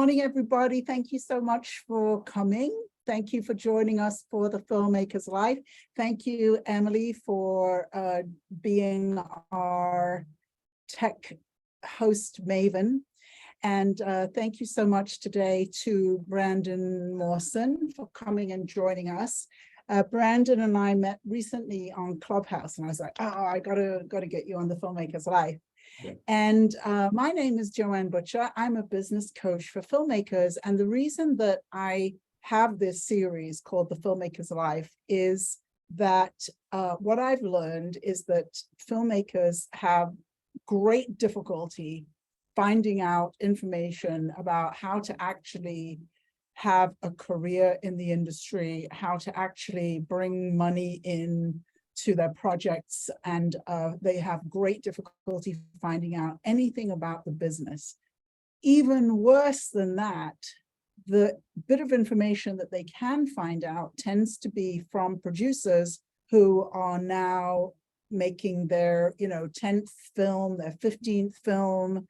Morning, everybody. Thank you so much for coming. Thank you for joining us for the Filmmakers Live. Thank you, Emily, for being our tech host maven. And thank you so much today to Brandon Morson for coming and joining us. Brandon and I met recently on Clubhouse, and I was like, oh, I gotta get you on the Filmmakers Live. Yeah. And my name is Joanne Butcher. I'm a business coach for filmmakers. And the reason that I have this series called the Filmmakers Life is that what I've learned is that filmmakers have great difficulty finding out information about how to actually have a career in the industry, how to actually bring money in to their projects, and they have great difficulty finding out anything about the business. Even worse than that, the bit of information that they can find out tends to be from producers who are now making their 10th film, their 15th film,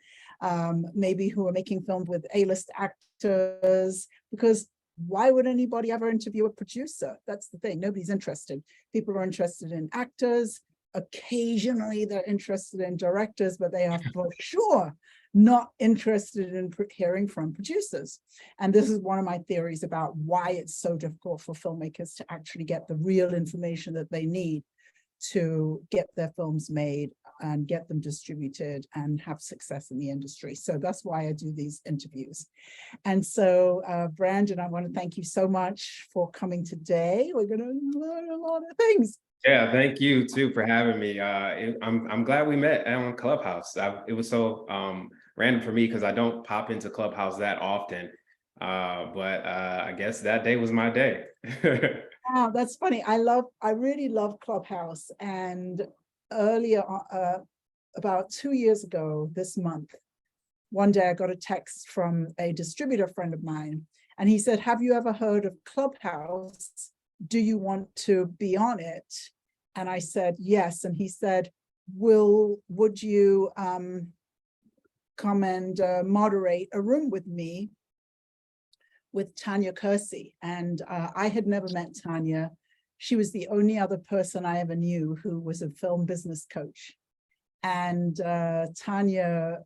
maybe who are making films with A-list actors, because why would anybody ever interview a producer? That's the thing. Nobody's interested. People are interested in actors. Occasionally they're interested in directors, but they are for sure not interested in hearing from producers. And this is one of my theories about why it's so difficult for filmmakers to actually get the real information that they need to get their films made and get them distributed and have success in the industry. So that's why I do these interviews. And so, Brandon, I want to thank you so much for coming today. We're going to learn a lot of things. Yeah, thank you too for having me. I'm glad we met on Clubhouse. It was so random for me because I don't pop into Clubhouse that often. But I guess that day was my day. Wow, that's funny. I really love Clubhouse. And earlier, about 2 years ago this month, one day I got a text from a distributor friend of mine, and he said, have you ever heard of Clubhouse? Do you want to be on it? And I said, yes. And he said, would you come and moderate a room with me with Tanya Kersey? And I had never met Tanya. She was the only other person I ever knew who was a film business coach. And Tanya,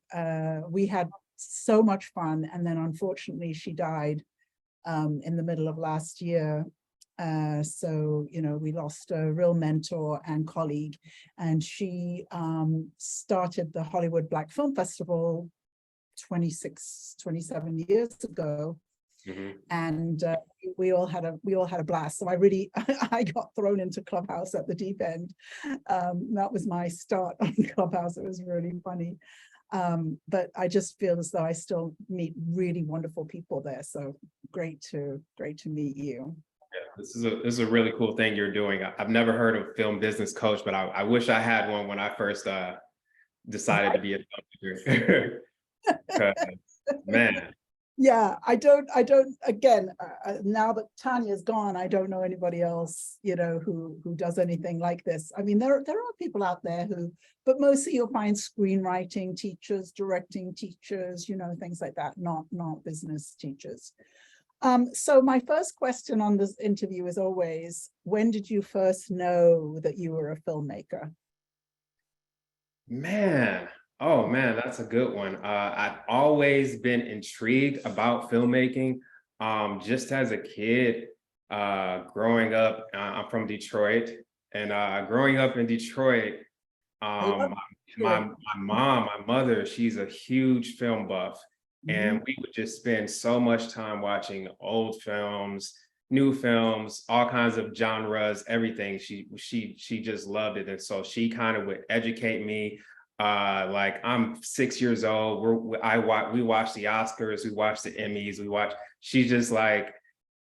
we had so much fun. And then unfortunately, she died in the middle of last year. So, we lost a real mentor and colleague. And she started the Hollywood Black Film Festival 27 years ago. Mm-hmm. And we all had a blast. So I got thrown into Clubhouse at the deep end. That was my start on Clubhouse. It was really funny. But I just feel as though I still meet really wonderful people there. So great to meet you. Yeah, this is a really cool thing you're doing. I've never heard of film business coach, but I wish I had one when I first decided to be a filmmaker. Man. Yeah, I don't, again, now that Tanya's gone, I don't know anybody else, who does anything like this. I mean, there are people out there but mostly you'll find screenwriting teachers, directing teachers, things like that, not business teachers. So my first question on this interview is always, when did you first know that you were a filmmaker? Man. Oh man, that's a good one. I've always been intrigued about filmmaking. Just as a kid, growing up, I'm from Detroit, and growing up in Detroit, my mother, she's a huge film buff, and we would just spend so much time watching old films, new films, all kinds of genres, everything. She just loved it, and so she kind of would educate me. Like I'm 6 years old. We watch the Oscars, we watch the Emmys, she's just like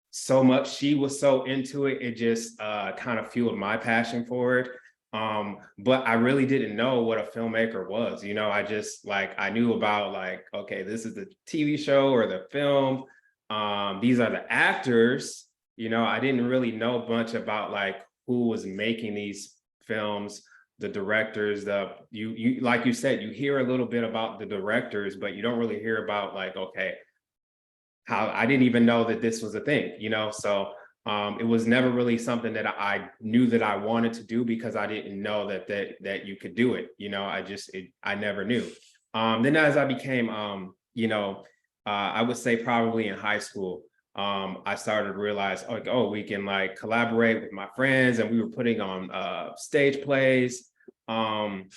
so much. She was so into it. It just kind of fueled my passion for it. But I really didn't know what a filmmaker was. I just I knew about okay, this is the TV show or the film. These are the actors. I didn't really know much about who was making these films. The directors, you like you said, you hear a little bit about the directors, but you don't really hear about okay, how I didn't even know that this was a thing, you know? So it was never really something that I knew that I wanted to do, because I didn't know that you could do it. You know, I never knew. Then as I became, I would say probably in high school, I started to realize, like, oh, we can like collaborate with my friends, and we were putting on stage plays, and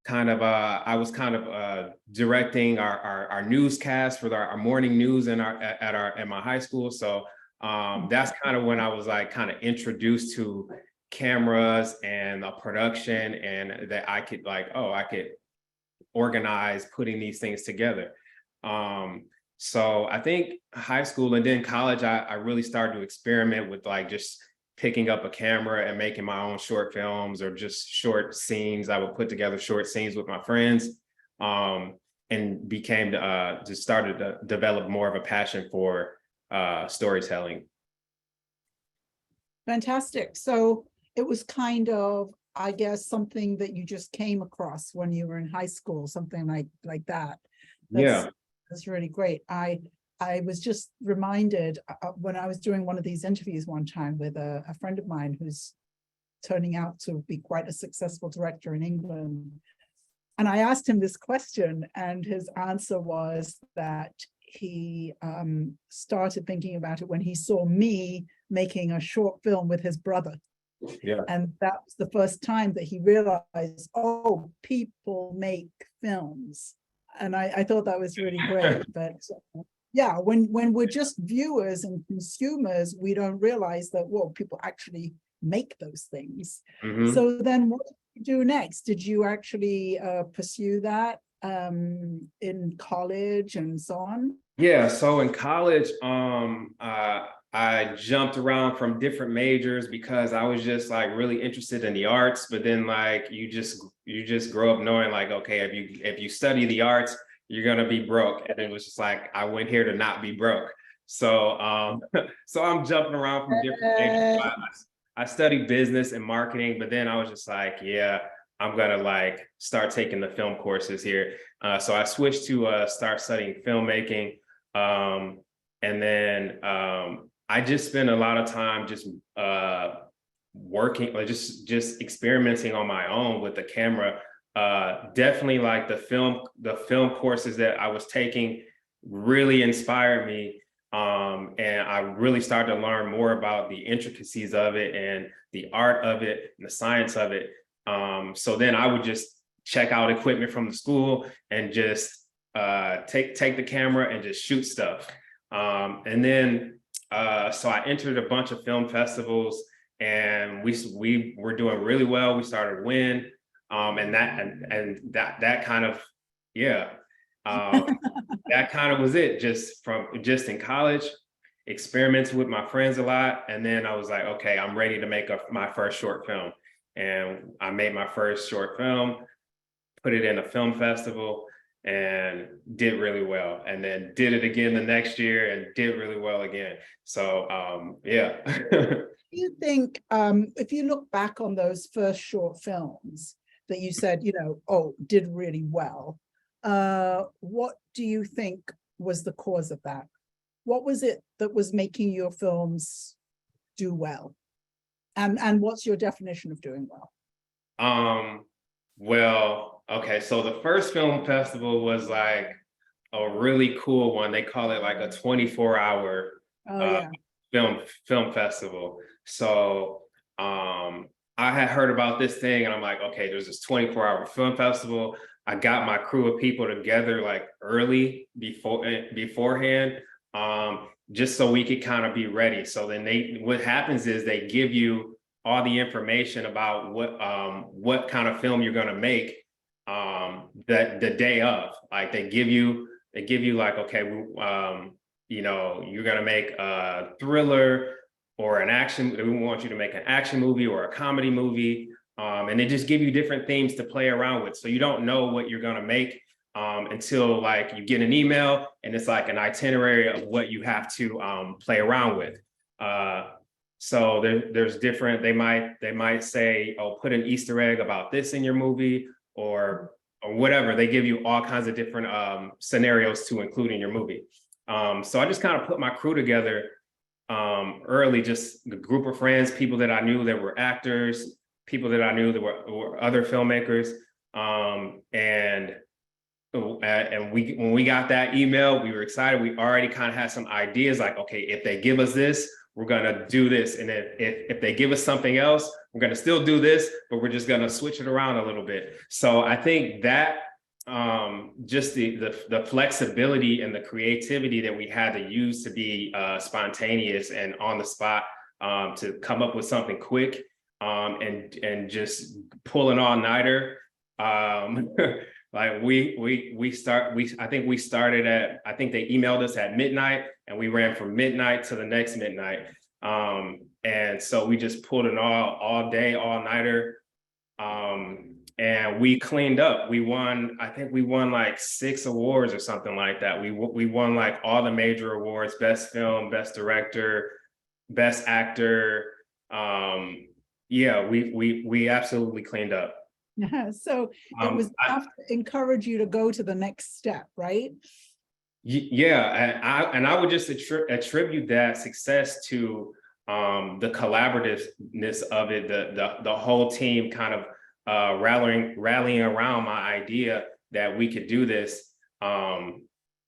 I was kind of directing our newscast for our morning news in at my high school. So that's kind of when I was like kind of introduced to cameras and the production, and that I could like, oh, I could organize putting these things together. So I think high school and then college, I really started to experiment with like just picking up a camera and making my own short films or just short scenes. I would put together short scenes with my friends, and just started to develop more of a passion for storytelling. Fantastic. So it was kind of, I guess, something that you just came across when you were in high school, something like that. That's really great. I was just reminded when I was doing one of these interviews one time with a friend of mine who's turning out to be quite a successful director in England. And I asked him this question, and his answer was that he started thinking about it when he saw me making a short film with his brother. Yeah. And that was the first time that he realized, oh, people make films. And I thought that was really great. But yeah, when we're just viewers and consumers, we don't realize that, well, people actually make those things. Mm-hmm. So then what did you do next? Did you actually pursue that in college and so on? Yeah, so in college, I jumped around from different majors because I was just like really interested in the arts. But then like you just grow up knowing like, okay, if you study the arts, you're gonna be broke. And it was just like I went here to not be broke. So so I'm jumping around from different majors. I studied business and marketing, but then I was just like, yeah, I'm gonna like start taking the film courses here. So I switched to start studying filmmaking. And then I just spent a lot of time just working or just experimenting on my own with the camera. Definitely like the film courses that I was taking really inspired me. And I really started to learn more about the intricacies of it and the art of it and the science of it. So then I would just check out equipment from the school and just take the camera and just shoot stuff. And then so I entered a bunch of film festivals, and we were doing really well. We started winning, and that kind of, yeah, that kind of was it. Just in college, experimented with my friends a lot, and then I was like, okay, I'm ready to make my first short film, and I made my first short film, put it in a film festival, and did really well, and then did it again the next year and did really well again. So yeah. Do you think if you look back on those first short films that you said, oh, did really well, what do you think was the cause of that? What was it that was making your films do well? And what's your definition of doing well? Well, okay, so the first film festival was like a really cool one. They call it like a 24-hour film festival. So I had heard about this thing, and I'm like, okay, there's this 24-hour film festival. I got my crew of people together like early beforehand, just so we could kind of be ready. So then what happens is they give you all the information about what kind of film you're gonna make the day of. Like they give you like, okay, you're gonna make a thriller or an action. We want you to make an action movie or a comedy movie. And they just give you different themes to play around with. So you don't know what you're gonna make until like you get an email and it's like an itinerary of what you have to play around with. So there's different, they might say, oh, put an Easter egg about this in your movie, or or whatever. They give you all kinds of different scenarios to include in your movie. So I just kind of put my crew together early, just the group of friends, people that I knew that were actors, people that I knew that were other filmmakers. And when we got that email, we were excited. We already kind of had some ideas like, okay, if they give us this, we're going to do this. And if they give us something else, we're going to still do this, but we're just going to switch it around a little bit. So I think that just the flexibility and the creativity that we had to use to be spontaneous and on the spot, to come up with something quick, and just pull an all-nighter. Like I think we started at, I think they emailed us at midnight and we ran from midnight to the next midnight. And so we just pulled an all day, all-nighter. And we cleaned up. I think we won like 6 awards or something like that. We won like all the major awards: best film, best director, best actor. Yeah, we absolutely cleaned up. So it was enough to encourage you to go to the next step, right? Yeah, and I would just attribute that success to the collaborativeness of it, the whole team kind of rallying around my idea that we could do this, and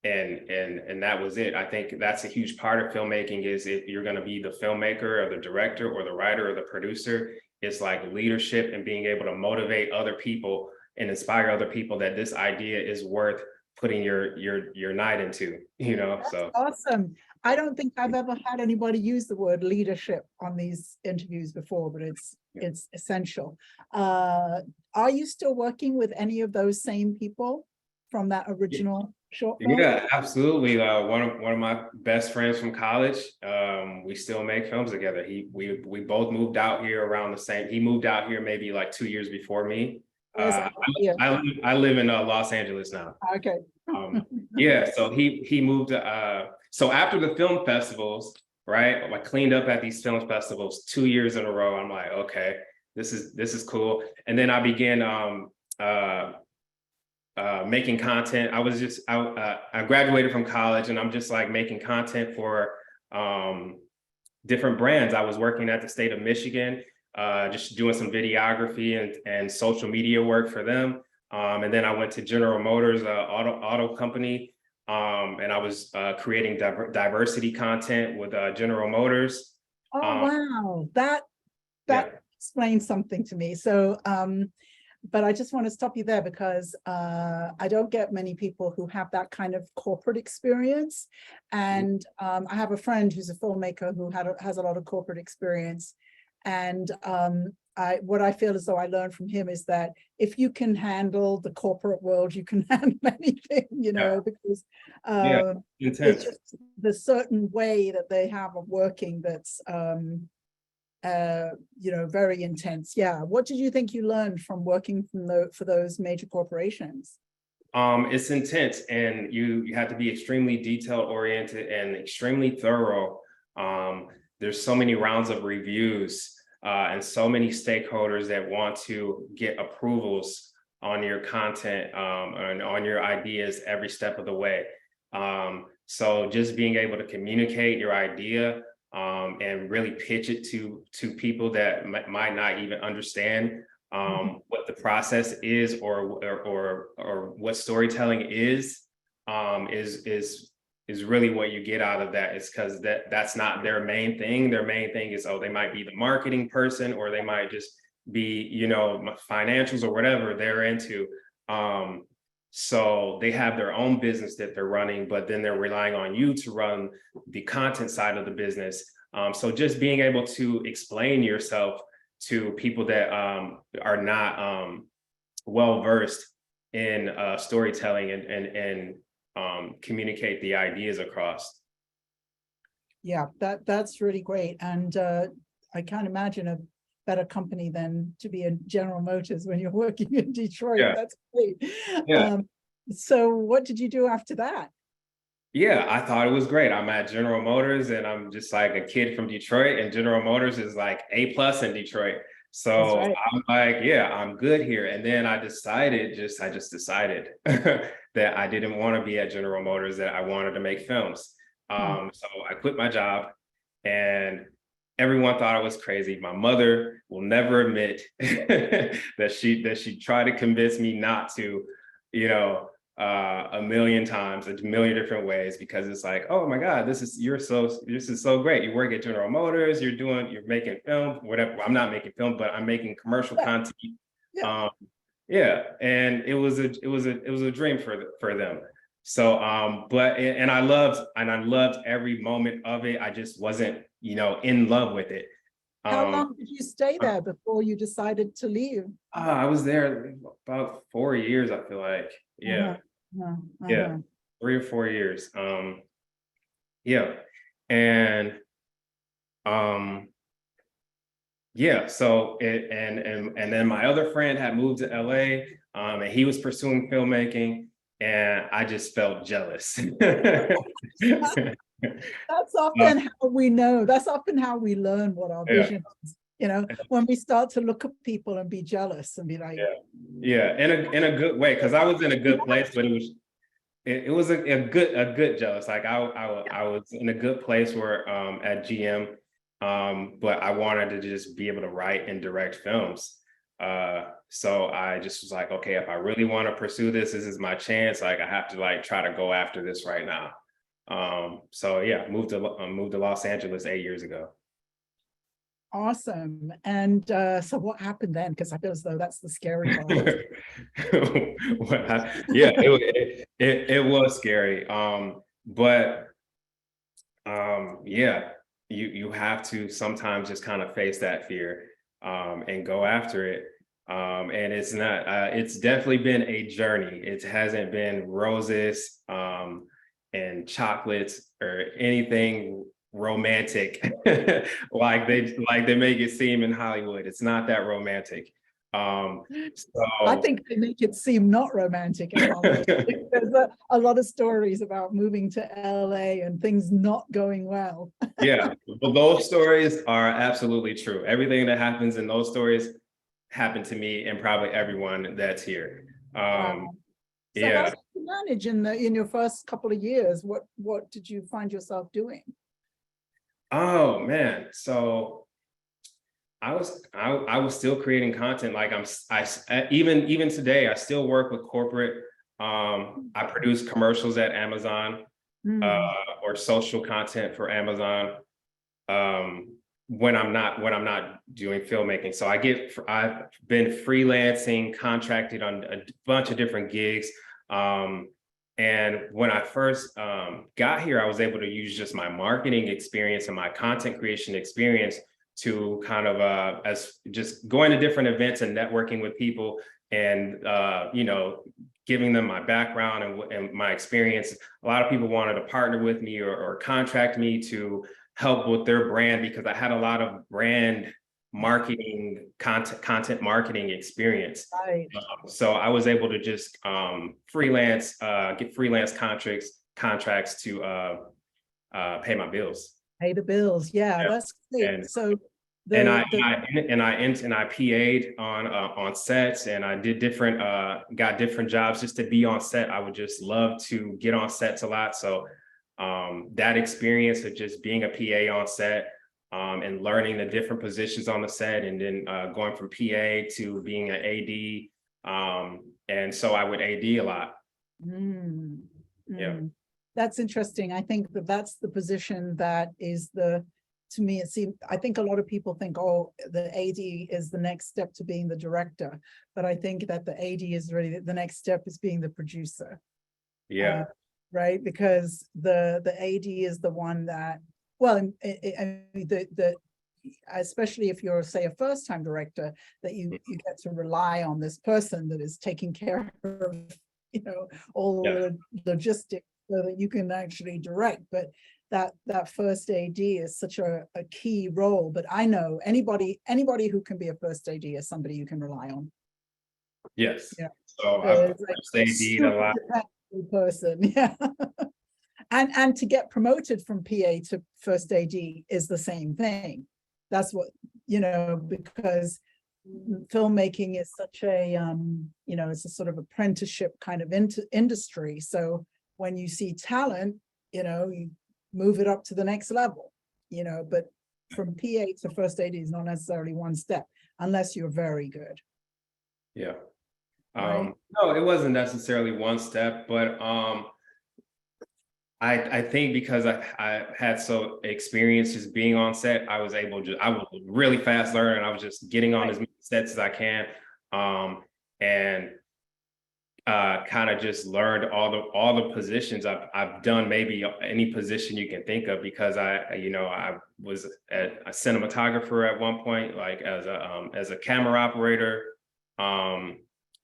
that was it. I think that's a huge part of filmmaking, is if you're going to be the filmmaker or the director or the writer or the producer, it's like leadership and being able to motivate other people and inspire other people that this idea is worth putting your night into, That's so. awesome. I don't think I've ever had anybody use the word leadership on these interviews before, but it's essential. Are you still working with any of those same people from that original short film? Yeah, absolutely. One of my best friends from college. We still make films together. We both moved out here around the same. He moved out here maybe like 2 years before me. I live in Los Angeles now. Okay. Yeah, so he moved. So after the film festivals, right? I cleaned up at these film festivals 2 years in a row. I'm like, okay, this is cool. And then I began making content. I graduated from college and I'm just like making content for different brands. I was working at the state of Michigan, just doing some videography and social media work for them. And then I went to General Motors, auto company, and I was creating diversity content with General Motors. Oh, wow. That explains something to me. So, but I just want to stop you there because I don't get many people who have that kind of corporate experience. And I have a friend who's a filmmaker who has a lot of corporate experience. And what I feel as though I learned from him is that if you can handle the corporate world, you can handle anything, because it's just the certain way that they have of working that's very intense. Yeah. What did you think you learned from working for those major corporations? It's intense, and you have to be extremely detail oriented and extremely thorough. There's so many rounds of reviews and so many stakeholders that want to get approvals on your content and on your ideas every step of the way. So just being able to communicate your idea and really pitch it to people that might not even understand what the process is or what storytelling is really what you get out of that. Is because that's not their main thing. Their main thing is, they might be the marketing person, or they might just be, financials or whatever they're into. So they have their own business that they're running, but then they're relying on you to run the content side of the business. So just being able to explain yourself to people that are not well-versed in storytelling and communicate the ideas across. Yeah, that's really great. And I can't imagine a better company than to be in General Motors when you're working in Detroit. Yeah. That's great. Yeah. So what did you do after that? Yeah, I thought it was great. I'm at General Motors and I'm just like a kid from Detroit, and General Motors is like A+ in Detroit. So right. I'm like, yeah, I'm good here. And then I just decided that I didn't want to be at General Motors, that I wanted to make films. Mm. So I quit my job, and everyone thought I was crazy. My mother will never admit that she tried to convince me not to, you know, a million times, a million different ways, because it's like, oh my God, this is so great. You work at General Motors, you're making film, whatever. Well, I'm not making film, but I'm making commercial content. Yeah. Yeah, and it was a dream for them. So but and I loved every moment of it. I just wasn't, in love with it. How Um long did you stay there before you decided to leave? I was there about 4 years, I feel like. Uh-huh. Yeah. Uh-huh. Yeah. Uh-huh. 3 or 4 years. Yeah. And yeah, so and then my other friend had moved to LA, and he was pursuing filmmaking, and I just felt jealous. That's often how we know. That's often how we learn what our Yeah, vision is. When we start to look at people and be jealous and be like, yeah, yeah, in a good way, because I was in a good place, but it was a good jealous. Like I was in a good place where at GM, but I wanted to just be able to write and direct films. So I just was like, okay, if I really want to pursue this is my chance. Like I have to like try to go after this right now. So yeah, moved to Los Angeles 8 years ago. awesome. And so what happened then? Because I feel as though that's the scary part. Yeah, it was scary. But yeah, you have to sometimes just kind of face that fear, and go after it. And it's definitely been a journey. It hasn't been roses, and chocolates or anything romantic like they make it seem in Hollywood. It's not that romantic. I So think they make it seem not romantic in Hollywood. There's a lot of stories about moving to LA and things not going well. yeah, but those stories are absolutely true. Everything that happens in those stories happened to me and probably everyone that's here. Wow. So how Yeah. did you manage in your first couple of years? What did you find yourself doing? Oh man. So I was still creating content. Like even today, I still work with corporate. I produce commercials at Amazon, Mm. or social content for Amazon. Um, when I'm not doing filmmaking. So I've been freelancing, contracted on a bunch of different gigs. And when I first got here, I was able to use just my marketing experience and my content creation experience to kind of as just going to different events and networking with people, and giving them my background and my experience. A lot of people wanted to partner with me or contract me to help with their brand, because I had a lot of brand marketing, content marketing experience. Right. So I was able to just freelance, get freelance contracts to pay my bills. Pay the bills. Yeah, Yeah. that's great. And So and the I PA'd on sets, and I did got different jobs just to be on set. I would just love to get on sets a lot. So that experience of just being a PA on set, and learning the different positions on the set, and then going from PA to being an AD. And so I would AD a lot. Mm, Yeah. that's interesting. I think that's the position that is to me, it seems, I think a lot of people think, oh, the AD is the next step to being the director. But I think that the AD is really the next step is being the producer. Yeah. Right? Because the AD is the one that, well, especially if you're, say, a first-time director, that you get to rely on this person that is taking care of, all the logistics so that you can actually direct. But that first AD is such a key role. But I know anybody who can be a first AD is somebody you can rely on. Yes. Yeah. So I've Like AD'd a lot. person. Yeah. And to get promoted from PA to first AD is the same thing. That's what, because filmmaking is such a, it's a sort of apprenticeship kind of industry. So when you see talent, you move it up to the next level, but from PA to first AD is not necessarily one step unless you're very good. Yeah. Right. No, it wasn't necessarily one step, but I think because I had so experience just being on set, I was really fast learning. I was just getting on as many sets as I can, and kind of just learned all the positions. I've done maybe any position you can think of, because I was a cinematographer at one point, like as a camera operator.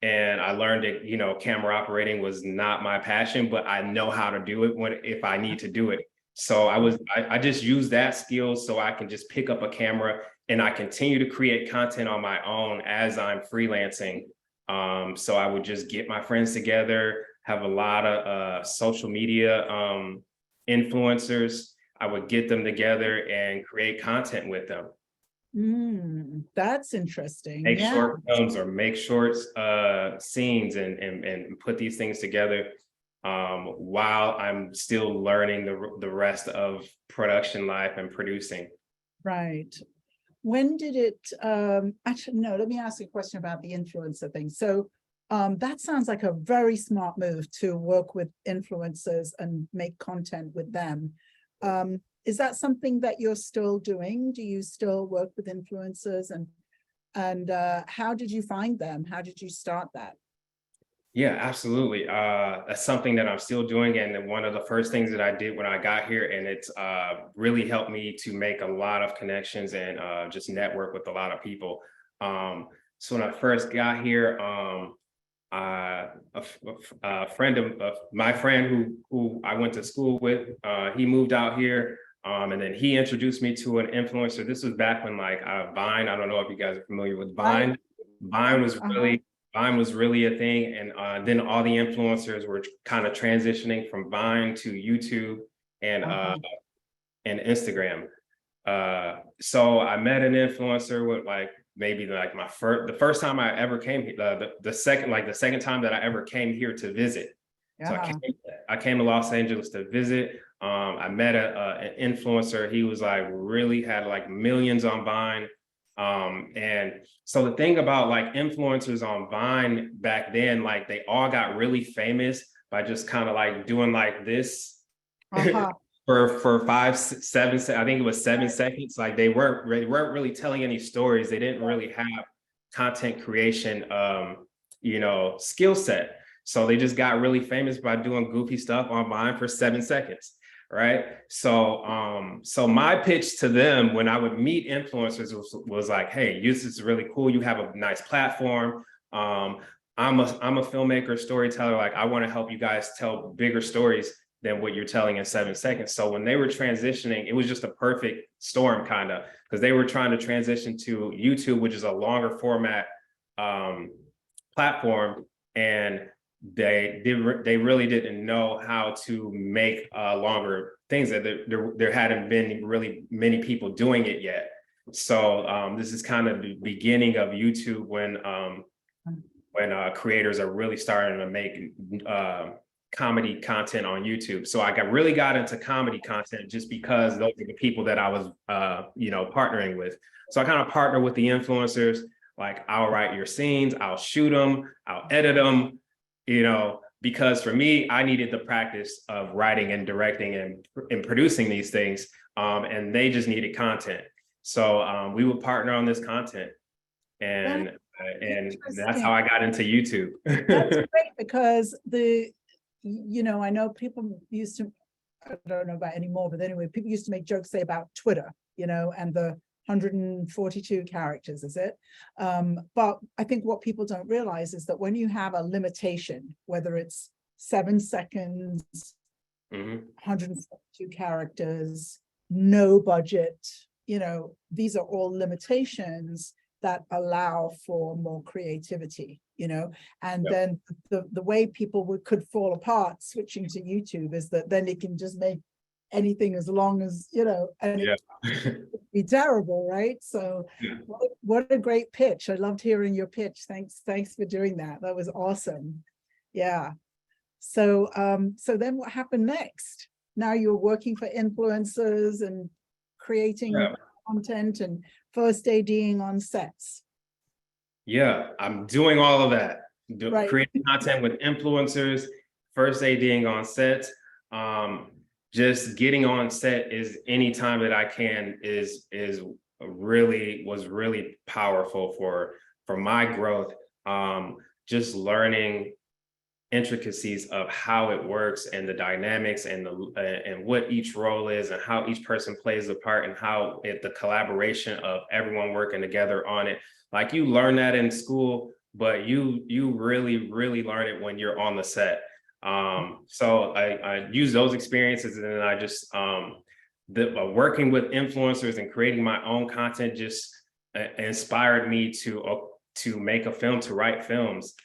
And I learned that, camera operating was not my passion, but I know how to do it if I need to do it. So I just use that skill so I can just pick up a camera and I continue to create content on my own as I'm freelancing. So I would just get my friends together, have a lot of social media influencers. I would get them together and create content with them. That's interesting. Make Yeah. short films or make short scenes and put these things together while I'm still learning the rest of production life and producing. Right. When did it, actually, no, let me ask you a question about the influencer thing. So that sounds like a very smart move to work with influencers and make content with them. Is that something that you're still doing? Do you still work with influencers, and how did you find them? How did you start that? Yeah, absolutely. That's something that I'm still doing. And one of the first things that I did when I got here, and it's really helped me to make a lot of connections and just network with a lot of people. So when I first got here, a friend of my friend who I went to school with, he moved out here. And then he introduced me to an influencer. This was back when Vine, I don't know if you guys are familiar with Vine. Vine was really a thing. And then all the influencers were kind of transitioning from Vine to YouTube and Instagram. So I met an influencer with maybe the first time I ever came here, the second time that I ever came here to visit. So I came to Los Angeles to visit. I met an influencer. He was really had millions on Vine. And so the thing about influencers on Vine back then, they all got really famous by just kind of doing this for 5, 7, I think it was 7 seconds. They weren't really telling any stories. They didn't really have content creation, skill set. So they just got really famous by doing goofy stuff on Vine for 7 seconds. Right. So so my pitch to them when I would meet influencers was hey, this is really cool. You have a nice platform. I'm a filmmaker, storyteller. I want to help you guys tell bigger stories than what you're telling in 7 seconds. So when they were transitioning, it was just a perfect storm kind of, because they were trying to transition to YouTube, which is a longer format platform. And they really didn't know how to make longer things, that there hadn't been really many people doing it yet. So this is kind of the beginning of YouTube when creators are really starting to make comedy content on YouTube. So I really got into comedy content just because those are the people that I was partnering with. So I kind of partner with the influencers. I'll write your scenes, I'll shoot them, I'll edit them. Because for me, I needed the practice of writing and directing and producing these things, and they just needed content. So we would partner on this content, and that's how I got into YouTube. That's great, because I know people used to, I don't know about anymore, but anyway, people used to make jokes, say, about Twitter, and the 142 characters, is it? But I think what people don't realize is that when you have a limitation, whether it's 7 seconds, 142 characters, no budget, these are all limitations that allow for more creativity, and then the way people could fall apart switching to YouTube is that then it can just make anything as long as, and Yeah. it'd be terrible, right? So Yeah. what a great pitch. I loved hearing your pitch. Thanks for doing that. That was awesome. Yeah. So so then what happened next? Now you're working for influencers and creating content and first ADing on sets. Yeah, I'm doing all of that. Right. Creating content with influencers, first ADing on sets. Just getting on set is anytime that I can is was really powerful for my growth. Just learning intricacies of how it works and the dynamics and and what each role is and how each person plays a part and how the collaboration of everyone working together on it. Like you learn that in school, but you really learn it when you're on the set. So I use those experiences, and then I just working with influencers and creating my own content just inspired me to make a film, to write films.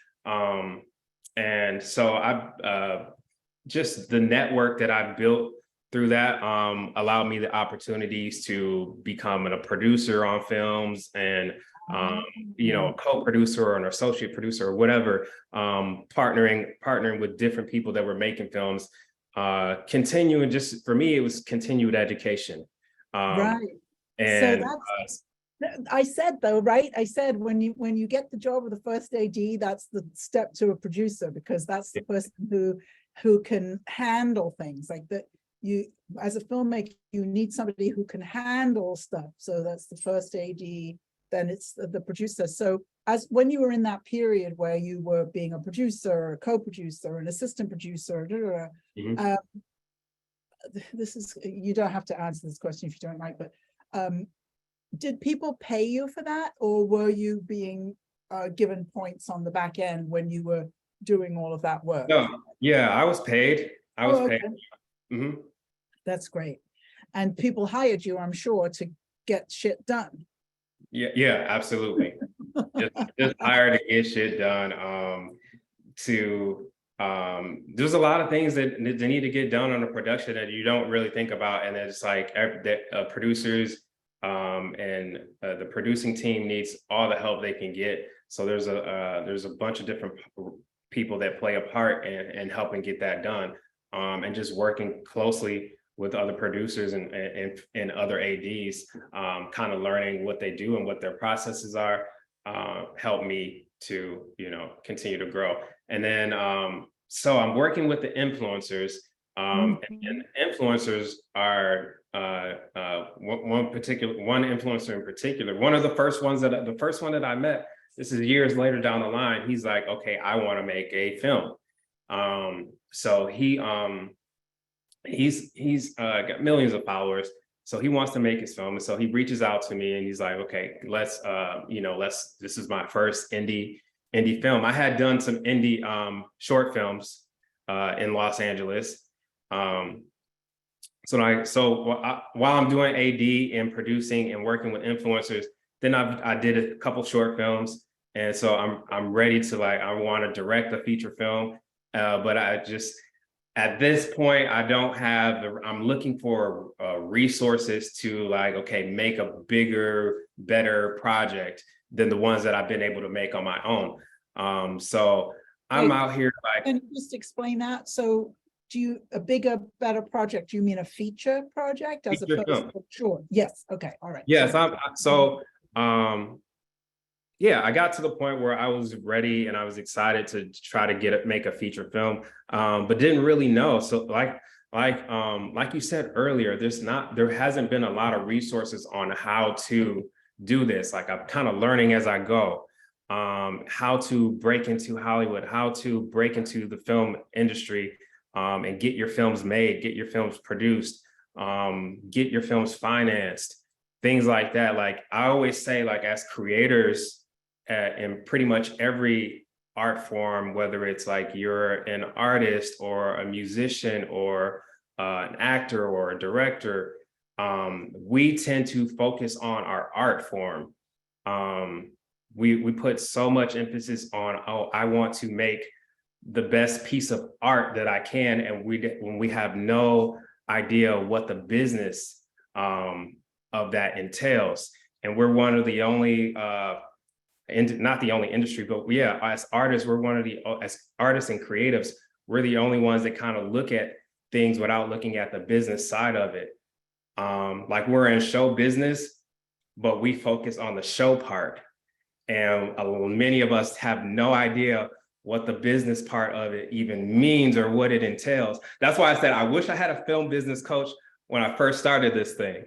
And so I just the network that I built through that allowed me the opportunities to become a producer on films and a co-producer or an associate producer or whatever, partnering with different people that were making films, continuing. Just for me, it was continued education. Right. And so I said though, right? I said when you get the job of the first AD, that's the step to a producer, because that's the person who can handle things like that. You, as a filmmaker, you need somebody who can handle stuff. So that's the first AD, then it's the producer. So as when you were in that period where you were being a producer, a co-producer, an assistant producer, this is, you don't have to answer this question if you don't like, but did people pay you for that, or were you being given points on the back end when you were doing all of that work? No, yeah, I was paid. I was paid. Okay. That's great. And people hired you, I'm sure, to get shit done. Yeah, absolutely. just hired to get shit done. There's a lot of things that they need to get done on a production that you don't really think about, and it's like producers and the producing team needs all the help they can get. So there's a bunch of different people that play a part in helping get that done, and just working closely with other producers and other ADs, kind of learning what they do and what their processes are, help me to continue to grow. And then so I'm working with the influencers, and influencers are one influencer in particular. One of the first one that I met, this is years later down the line, he's like, okay, I want to make a film. So he's got millions of followers, so he wants to make his film, and so he reaches out to me and he's like, okay, let's this is my first indie film. I had done some indie short films in Los Angeles. While I'm doing AD and producing and working with influencers, then I did a couple short films, and so I'm ready to, like, I want to direct a feature film, but I just, at this point, I don't have I'm looking for resources to, like, okay, make a bigger, better project than the ones that I've been able to make on my own. So I'm out here like. Can you just explain that? So do you, a bigger, better project, do you mean a feature project as opposed to short? Yes. Okay. All right. Yes. Yeah, I got to the point where I was ready and I was excited to try to make a feature film, but didn't really know. So like you said earlier, there hasn't been a lot of resources on how to do this. Like, I'm kind of learning as I go, how to break into Hollywood, how to break into the film industry, and get your films made, get your films produced, get your films financed, things like that. Like I always say, like, as creators, in pretty much every art form, whether it's like you're an artist or a musician or an actor or a director, we tend to focus on our art form. We put so much emphasis on, oh, I want to make the best piece of art that I can, and when we have no idea of what the business of that entails. And we're one of the only, not the only industry, but yeah, as artists, as artists and creatives, we're the only ones that kind of look at things without looking at the business side of it. Like we're in show business, but we focus on the show part. And many of us have no idea what the business part of it even means or what it entails. That's why I said, I wish I had a film business coach when I first started this thing,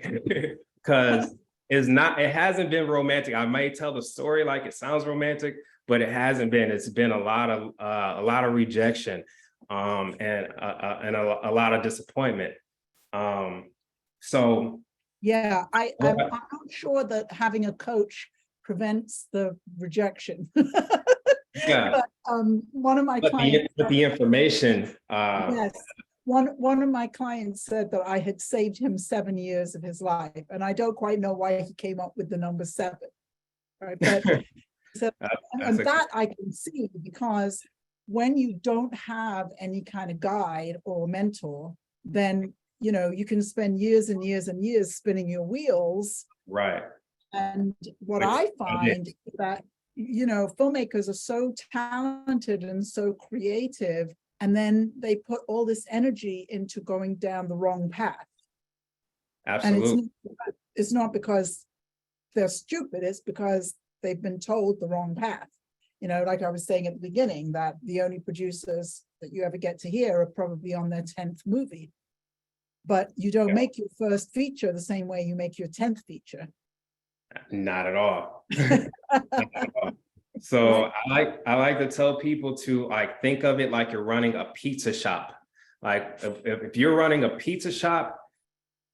because it hasn't been romantic. I might tell the story like it sounds romantic, but it hasn't been. It's been a lot of rejection, and a lot of disappointment. So yeah, I'm not sure that having a coach prevents the rejection. yeah, but one of my clients, the information. yes, one of my clients said that I had saved him 7 years of his life, and I don't quite know why he came up with the number 7, right? But so, and that I can see, because when you don't have any kind of guide or mentor, then you can spend years and years and years spinning your wheels. Right. And what I find is that filmmakers are so talented and so creative, and then they put all this energy into going down the wrong path. Absolutely. And it's not because they're stupid, it's because they've been told the wrong path. Like I was saying at the beginning, that the only producers that you ever get to hear are probably on their 10th movie. But you don't make your first feature the same way you make your 10th feature. Not at all. Not at all. So I like to tell people to think of it like you're running a pizza shop. Like if you're running a pizza shop,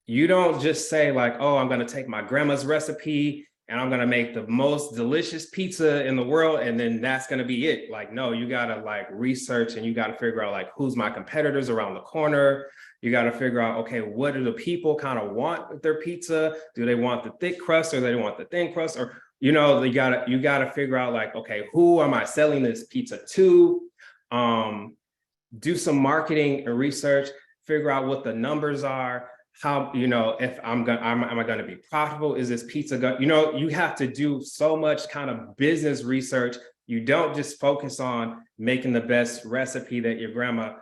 you don't just say like, oh, I'm going to take my grandma's recipe and I'm going to make the most delicious pizza in the world, and then that's going to be it. Like, no, you got to research, and you got to figure out who's my competitors around the corner. You got to figure out, okay, what do the people kind of want with their pizza? Do they want the thick crust, or they want the thin crust? Or, you got to figure out okay, who am I selling this pizza to? Do some marketing and research, figure out what the numbers are. How, if am I going to be profitable? Is this pizza you have to do so much kind of business research. You don't just focus on making the best recipe that your grandma,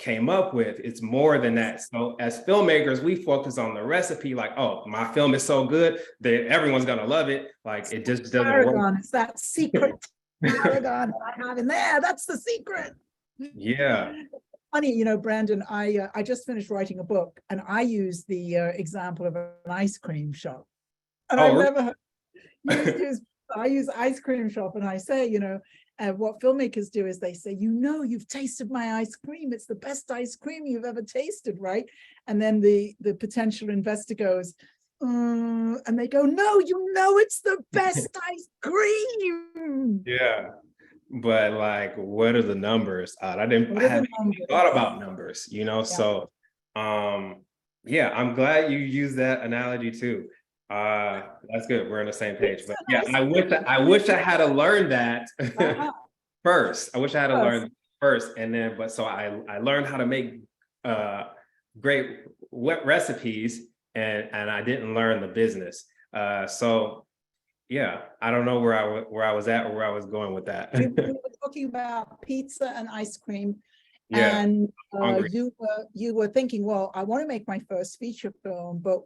came up with. It's more than that. So as filmmakers, we focus on the recipe, oh, my film is so good that everyone's going to love it. It just doesn't work. It's that secret tarragon that I have in there. That's the secret. Yeah. Funny, Brandon, I just finished writing a book, and I use the example of an ice cream shop. And I've never I use ice cream shop, and I say, what filmmakers do is they say, you've tasted my ice cream. It's the best ice cream you've ever tasted, right? And then the potential investor goes, and they go, no, it's the best ice cream. Yeah. But what are the numbers? I haven't thought about numbers, Yeah. So yeah, I'm glad you used that analogy too. That's good. We're on the same page. But yeah, I wish I had to learn that first. I wish I had to learn first, and then so I learned how to make great wet recipes, and I didn't learn the business. So yeah, I don't know where I was at or where I was going with that. We were talking about pizza and ice cream, and you were thinking, well, I want to make my first feature film, but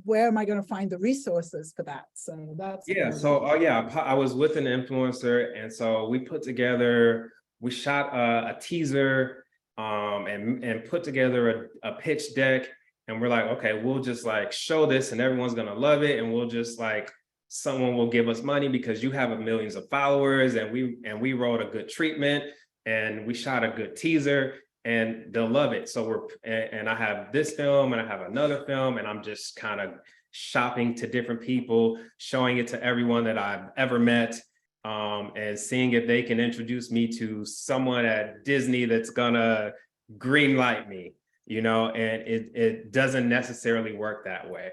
where am I going to find the resources for that? So that's So I was with an influencer, and so we shot a teaser, and put together a pitch deck, and we're like, okay, we'll just show this, and everyone's gonna love it, and we'll just someone will give us money because you have millions of followers, and we wrote a good treatment, and we shot a good teaser, and they'll love it. So and I have this film, and I have another film, and I'm just kind of shopping to different people, showing it to everyone that I've ever met, and seeing if they can introduce me to someone at Disney that's gonna green light me, and it doesn't necessarily work that way,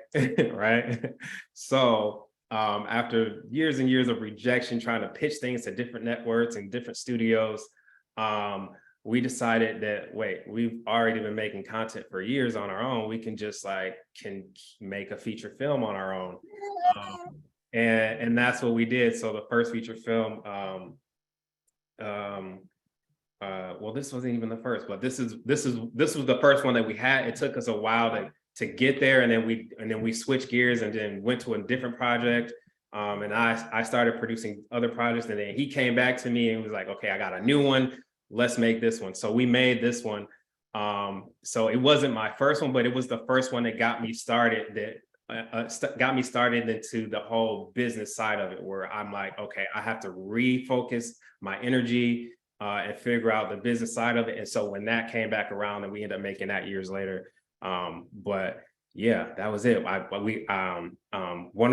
right? So after years and years of rejection, trying to pitch things to different networks and different studios, we decided that, wait, we've already been making content for years on our own. We can just like, can make a feature film on our own. And that's what we did. So the first feature film, well, this wasn't even the first, but this was the first one that we had. It took us a while to get there, and then we switched gears and then went to a different project. And I started producing other projects, and then he came back to me and was like, okay, I got a new one. Let's make this one. So we made this one. So it wasn't my first one, but it was the first one that got me started, into the whole business side of it, where I'm like, okay, I have to refocus my energy and figure out the business side of it. And so when that came back around, and we ended up making that years later. But yeah, that was it. One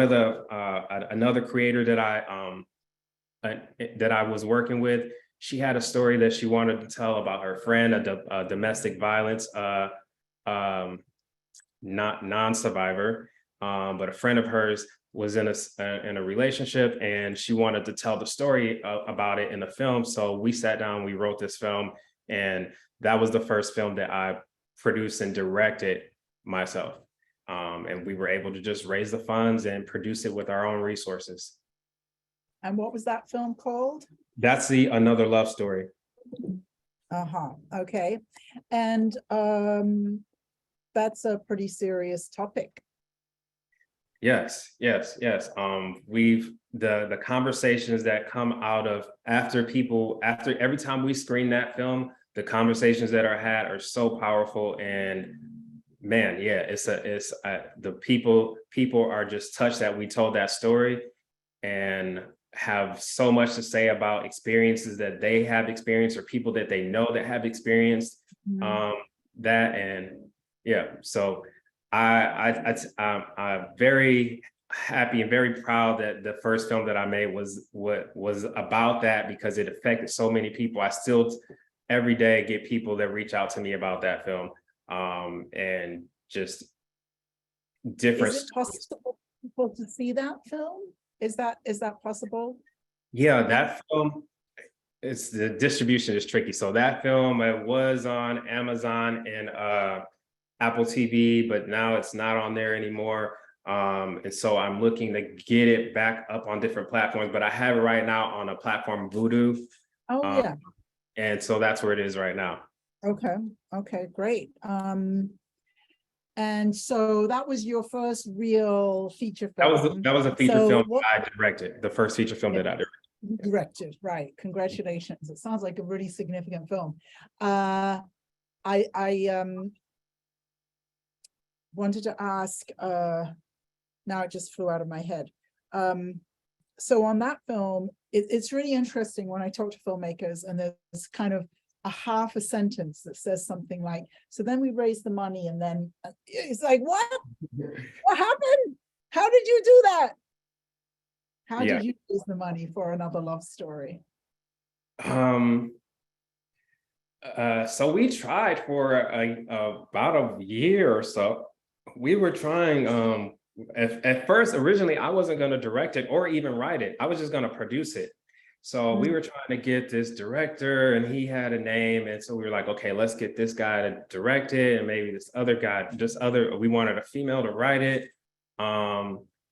of the another creator that I was working with, she had a story that she wanted to tell about her friend, a domestic violence non-survivor, but a friend of hers was in a relationship, and she wanted to tell the story about it in the film. So we sat down, we wrote this film, and that was the first film that I produced and directed myself. And we were able to just raise the funds and produce it with our own resources. And what was that film called? That's Another Love Story. Okay. And that's a pretty serious topic. Yes. The conversations that come out of after every time we screen that film, the conversations that are had are so powerful. And man, yeah, the people are just touched that we told that story, and have so much to say about experiences that they have experienced, or people that they know that have experienced that. And yeah, so I'm very happy and very proud that the first film that I made was about that, because it affected so many people. I still every day get people that reach out to me about that film, and just different. Is it possible for people to see that film? Is that possible? Yeah, that film, the distribution is tricky. So that film, it was on Amazon and Apple TV, but now it's not on there anymore. And so I'm looking to get it back up on different platforms, but I have it right now on a platform, Vudu. Oh, yeah. And so that's where it is right now. Okay, great. And so that was your first real feature film. That was a feature film I directed, the first feater film that I directed. Right. Congratulations. It sounds like a really significant film. I wanted to ask, now it just flew out of my head. So on that film, it's really interesting when I talk to filmmakers, and there's kind of a half a sentence that says something like, so then we raised the money, and then it's like, what happened? How did you do that? How did you raise the money for Another Love Story? So we tried for about a year or so. We were trying, at first, originally, I wasn't going to direct it or even write it. I was just going to produce it. So we were trying to get this director, and he had a name. And so we were like, okay, let's get this guy to direct it, and maybe this other guy, we wanted a female to write it.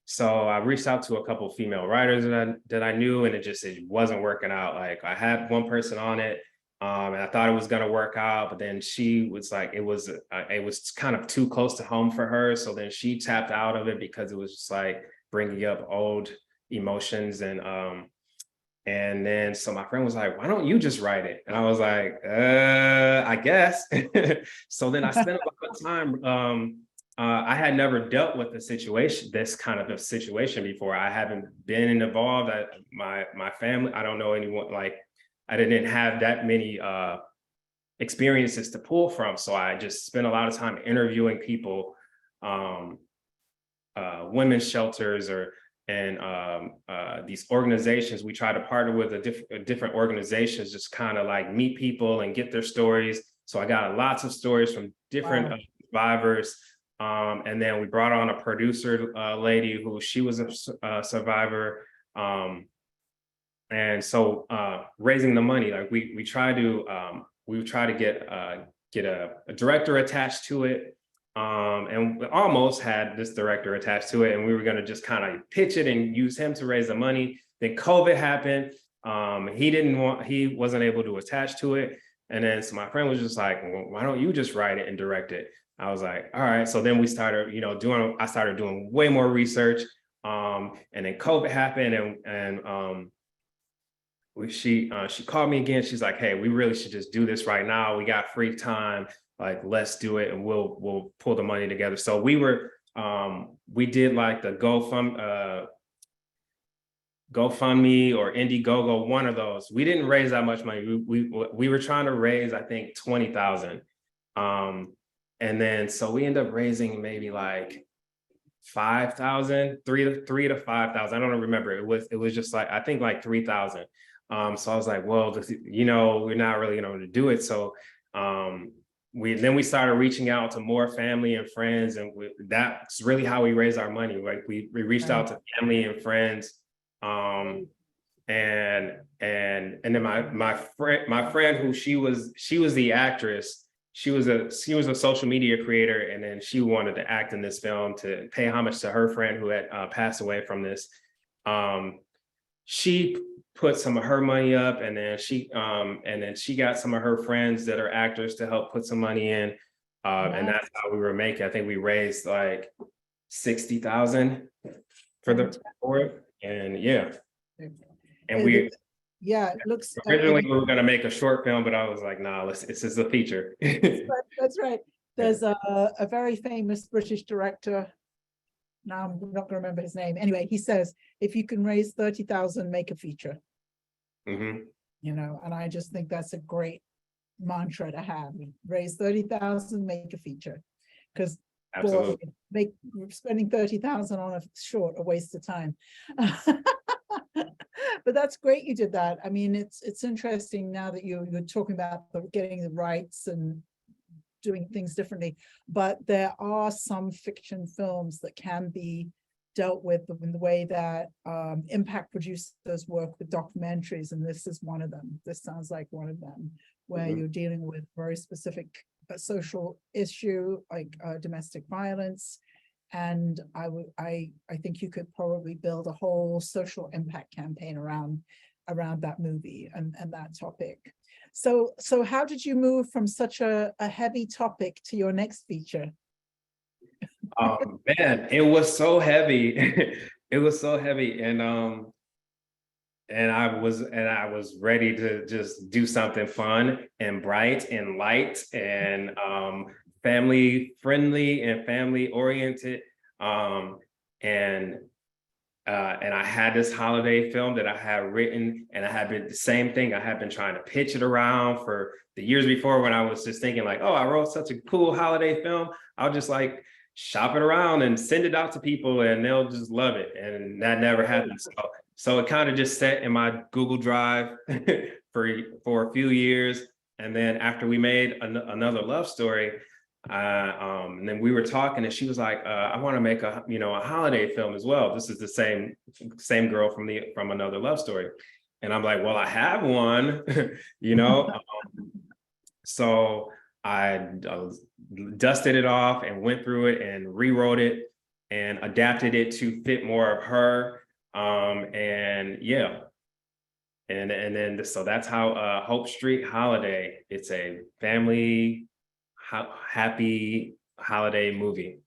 So I reached out to a couple of female writers that I knew, and it wasn't working out. Like, I had one person on it, and I thought it was going to work out, but then she was like, it was kind of too close to home for her. So then she tapped out of it, because it was just like bringing up old emotions. And then so my friend was like, why don't you just write it? And I was like, I guess. So then I spent a lot of time. I had never dealt with this kind of a situation before. I haven't been involved. My family, I don't know anyone, like, I didn't have that many experiences to pull from. So I just spent a lot of time interviewing people, women's shelters, and these organizations. We try to partner with different organizations, just kind of like meet people and get their stories. So I got lots of stories from different survivors. And then we brought on a producer lady she was a survivor. And so raising the money, like we try to we would try to get a director attached to it. And we almost had this director attached to it, and we were going to just kind of pitch it and use him to raise the money. Then COVID happened. He wasn't able to attach to it. And then so my friend was just like, well, why don't you just write it and direct it? I was like, all right. So then we started, I started doing way more research. And then COVID happened, and she called me again. She's like, hey, we really should just do this right now. We got free time. Like, let's do it, and we'll pull the money together. So we did like the GoFundMe or Indiegogo, one of those. We didn't raise that much money. We were trying to raise, I think, 20,000. And then so we ended up raising maybe like 5,000, 3 to 5,000. I don't remember. It was just like, I think like 3,000. So I was like, well, we're not really going to do it. So we started reaching out to more family and friends, and that's really how we raised our money. Like we reached out to family and friends. And then my friend who she was the actress. She was a social media creator, and then she wanted to act in this film to pay homage to her friend who had passed away from this. She put some of her money up, and then she got some of her friends that are actors to help put some money in. And that's how we were making. I think we raised like 60,000 for it. And yeah. And it looks originally we were going to make a short film, but I was like, nah, it's just a feature. That's right. There's a very famous British director. Now I'm not going to remember his name. Anyway, he says, if you can raise 30,000, make a feature. Mm-hmm. And I just think that's a great mantra to have. Raise 30,000, make a feature. Because spending 30,000 on a short, a waste of time. But that's great you did that. I mean, it's interesting now that you're talking about getting the rights and doing things differently, but there are some fiction films that can be dealt with in the way that impact producers work with documentaries, and this is one of them. This sounds like one of them, where you're dealing with very specific social issue like domestic violence. And I think you could probably build a whole social impact campaign around that movie and that topic. So how did you move from such a heavy topic to your next feature? Oh man, it was so heavy. It was so heavy. And I was ready to just do something fun and bright and light and family friendly and family oriented. And I had this holiday film that I had written, and I had been the same thing. I had been trying to pitch it around for the years before, when I was just thinking like, oh, I wrote such a cool holiday film. I'll just like shop it around and send it out to people and they'll just love it. And that never happened. So it kind of just sat in my Google Drive for a few years. And then after we made another love story, and then we were talking, and she was like, I want to make a holiday film as well. This is the same girl from another love story. And I'm like, well, I have one, so I dusted it off and went through it and rewrote it and adapted it to fit more of her. And then so that's how Hope Street Holiday. It's a family happy holiday movie.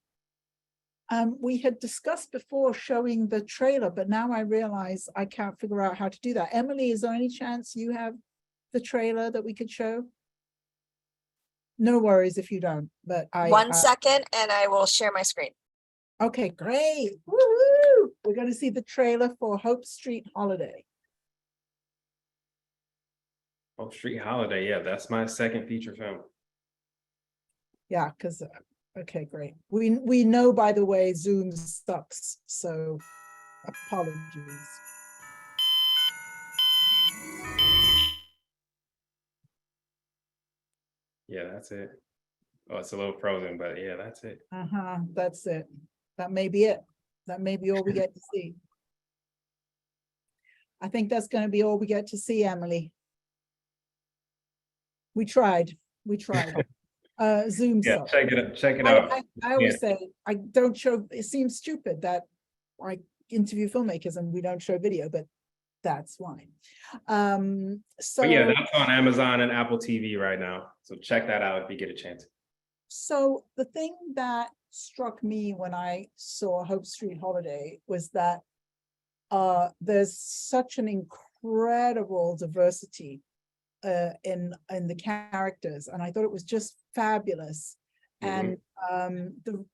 We had discussed before showing the trailer, but now I realize I can't figure out how to do that. Emily, is there any chance you have the trailer that we could show? No worries if you don't, but One second and I will share my screen. Okay, great. Woo-hoo! We're going to see the trailer for Hope Street Holiday. Hope Street Holiday, yeah, that's my second feature film. Yeah, because okay, great. We know, by the way, Zoom sucks, so apologies. Yeah, that's it. Oh, it's a little frozen, but yeah, that's it. That's it. That may be it. That may be all we get to see. I think that's going to be all we get to see, Emily. We tried. Zoom Yeah, sucked. check it out. I always say, I don't show, it seems stupid that I interview filmmakers and we don't show video, but that's why. But yeah, that's on Amazon and Apple TV right now. So check that out if you get a chance. So the thing that struck me when I saw Hope Street Holiday was that there's such an incredible diversity in the characters, and I thought it was just fabulous. And the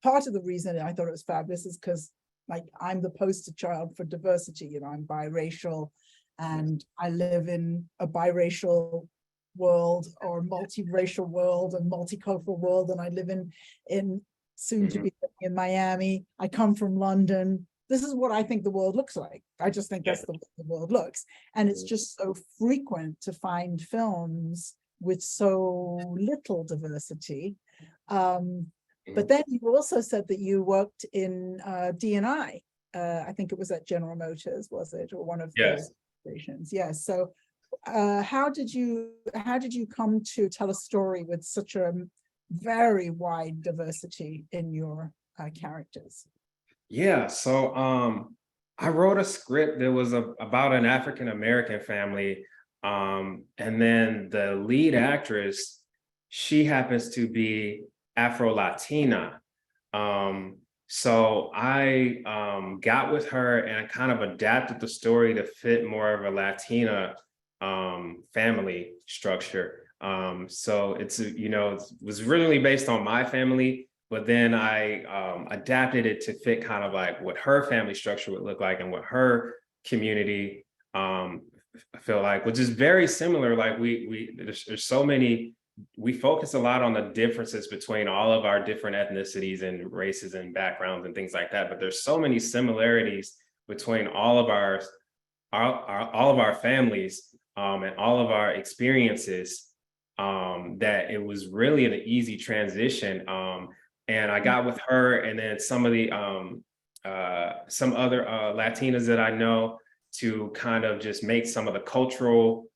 part of the reason I thought it was fabulous is because, like, I'm the poster child for diversity. You know, I'm biracial, and I live in a biracial world or multiracial world and multicultural world, and I live in soon to be in Miami. I come from London. This is what I think the world looks like. I just think that's the way the world looks. And it's just so frequent to find films with so little diversity. But then you also said that you worked in D&I. I think it was at General Motors, was it? Or one of those stations. Yes. So how did you come to tell a story with such a very wide diversity in your characters? Yeah, so I wrote a script that was about an African American family, and then the lead actress, she happens to be Afro-Latina. So I got with her and I kind of adapted the story to fit more of a Latina family structure. So it's, you know, it was really based on my family, but then I adapted it to fit kind of like what her family structure would look like and what her community feel like, which is very similar. Like there's so many, we focus a lot on the differences between all of our different ethnicities and races and backgrounds and things like that. But there's so many similarities between all of our families and all of our experiences that it was really an easy transition. And I got with her and then some of the some other Latinas that I know to kind of just make some of the cultural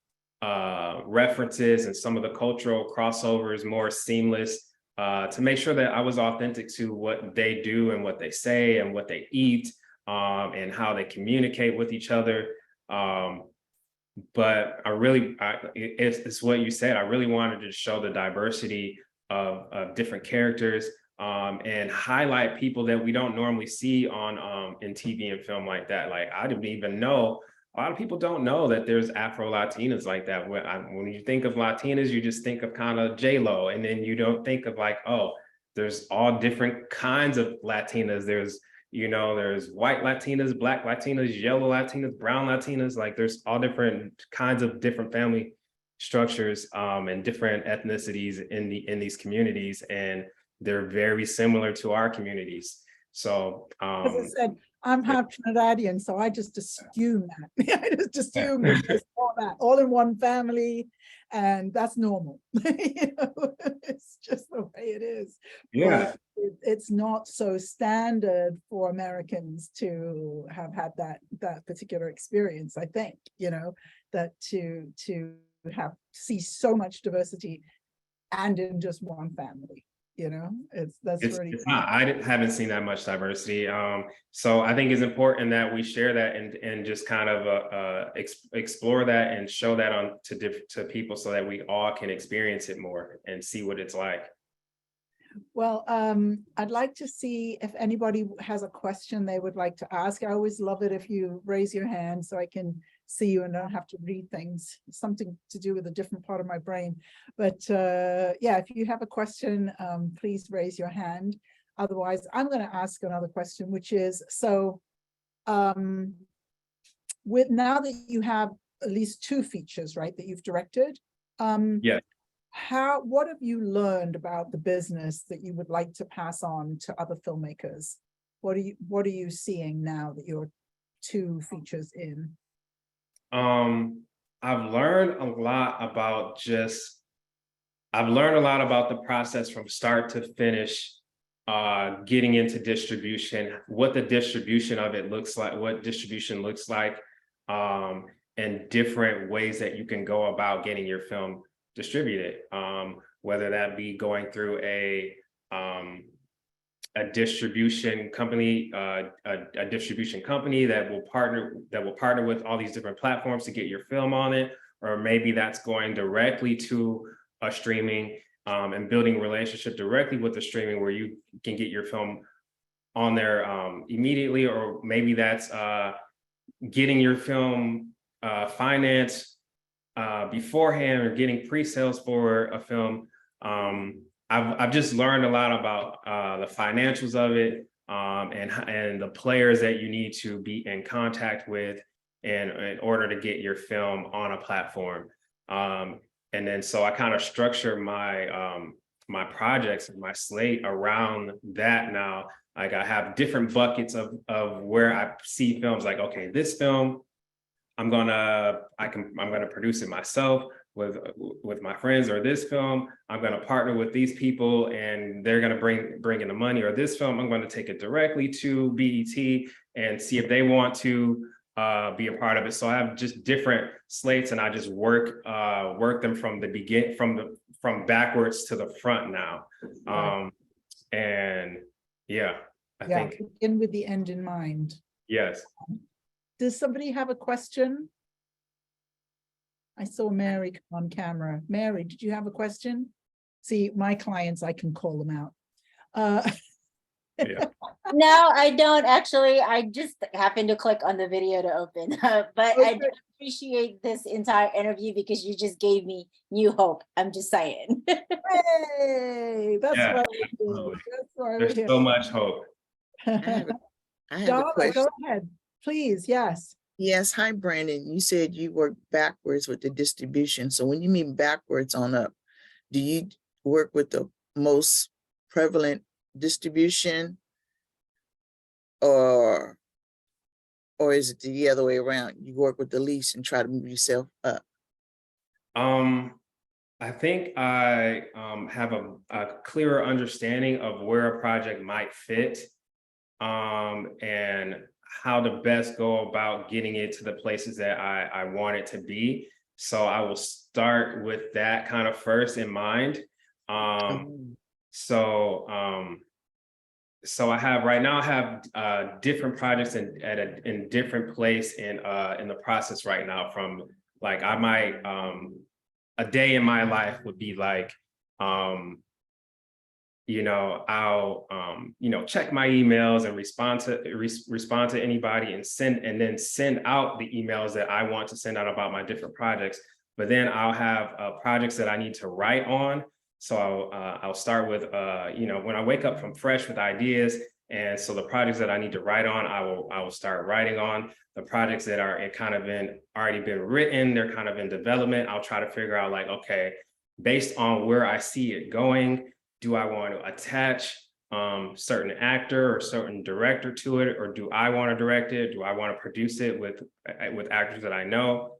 references and some of the cultural crossovers more seamless, to make sure that I was authentic to what they do and what they say and what they eat, and how they communicate with each other. But it's what you said. I really wanted to show the diversity of different characters, and highlight people that we don't normally see on in TV and film like that. Like, I didn't even know, a lot of people don't know that there's Afro-Latinas like that. When you think of Latinas, you just think of kind of J-Lo, and then you don't think of like, oh, there's all different kinds of Latinas. There's, you know, there's white Latinas, black Latinas, yellow Latinas, brown Latinas. Like, there's all different kinds of different family structures and different ethnicities in these communities, and they're very similar to our communities. So as I said, I'm half Trinidadian, so I just assume that. I just assume it's just all that, all in one family, and that's normal. You know, it's just the way it is. yeah, but it's not so standard for Americans to have had that particular experience. I think, you know, that to see so much diversity and in just one family. You know, that's really it's not. Haven't seen that much diversity. So I think it's important that we share that and just kind of explore that and show that on to people so that we all can experience it more and see what it's like. Well, I'd like to see if anybody has a question they would like to ask. I always love it if you raise your hand so I can see you and don't have to read things. It's something to do with a different part of my brain. But yeah, if you have a question, please raise your hand. Otherwise, I'm going to ask another question, which is, so with now that you have at least 2 features, right, that you've directed, Yeah. what have you learned about the business that you would like to pass on to other filmmakers? What are you seeing now that you're 2 features in? I've learned a lot about the process from start to finish, getting into distribution, what the distribution of it looks like, what distribution looks like, and different ways that you can go about getting your film distribute it, whether that be going through a distribution company, a distribution company that will partner with all these different platforms to get your film on it, or maybe that's going directly to a streaming and building a relationship directly with the streaming where you can get your film on there immediately, or maybe that's getting your film financed beforehand, or getting pre-sales for a film. I've just learned a lot about the financials of it, and the players that you need to be in contact with in order to get your film on a platform. And then so I kind of structure my my projects and my slate around that now. Like I have different buckets of where I see films, like, okay, this film, I'm gonna produce it myself with my friends, or this film, I'm gonna partner with these people and they're gonna bring in the money, or this film, I'm gonna take it directly to BET and see if they want to be a part of it. So I have just different slates, and I just work them from backwards to the front now. And yeah, I think begin with the end in mind. Yes. Does somebody have a question? I saw Mary come on camera. Mary, did you have a question? See, my clients, I can call them out. Yeah. No, I don't actually. I just happened to click on the video to open, but I do appreciate this entire interview because you just gave me new hope. I'm just saying. Hey, that's what we're doing. That's why we're There's here. so much hope. I have a Donna, question. go ahead, please. Yes. Yes, hi, Brandon. You said you work backwards with the distribution. So when you mean backwards on up, do you work with the most prevalent distribution, or is it the other way around? You work with the least and try to move yourself up? I think I have a clearer understanding of where a project might fit, and how to best go about getting it to the places that I want it to be. So I will start with that kind of first in mind. So I have right now, I have different projects in different place in the process right now. From like, I might a day in my life would be like, you know, I'll you know, check my emails and respond to anybody, and then send out the emails that I want to send out about my different projects. But then I'll have projects that I need to write on. So I'll start with you know, when I wake up from fresh with ideas, and so the projects that I need to write on, I will start writing on. The projects that are already been written, they're kind of in development, I'll try to figure out, like, okay, based on where I see it going, do I want to attach certain actor or certain director to it, or do I want to direct it? Do I want to produce it with actors that I know,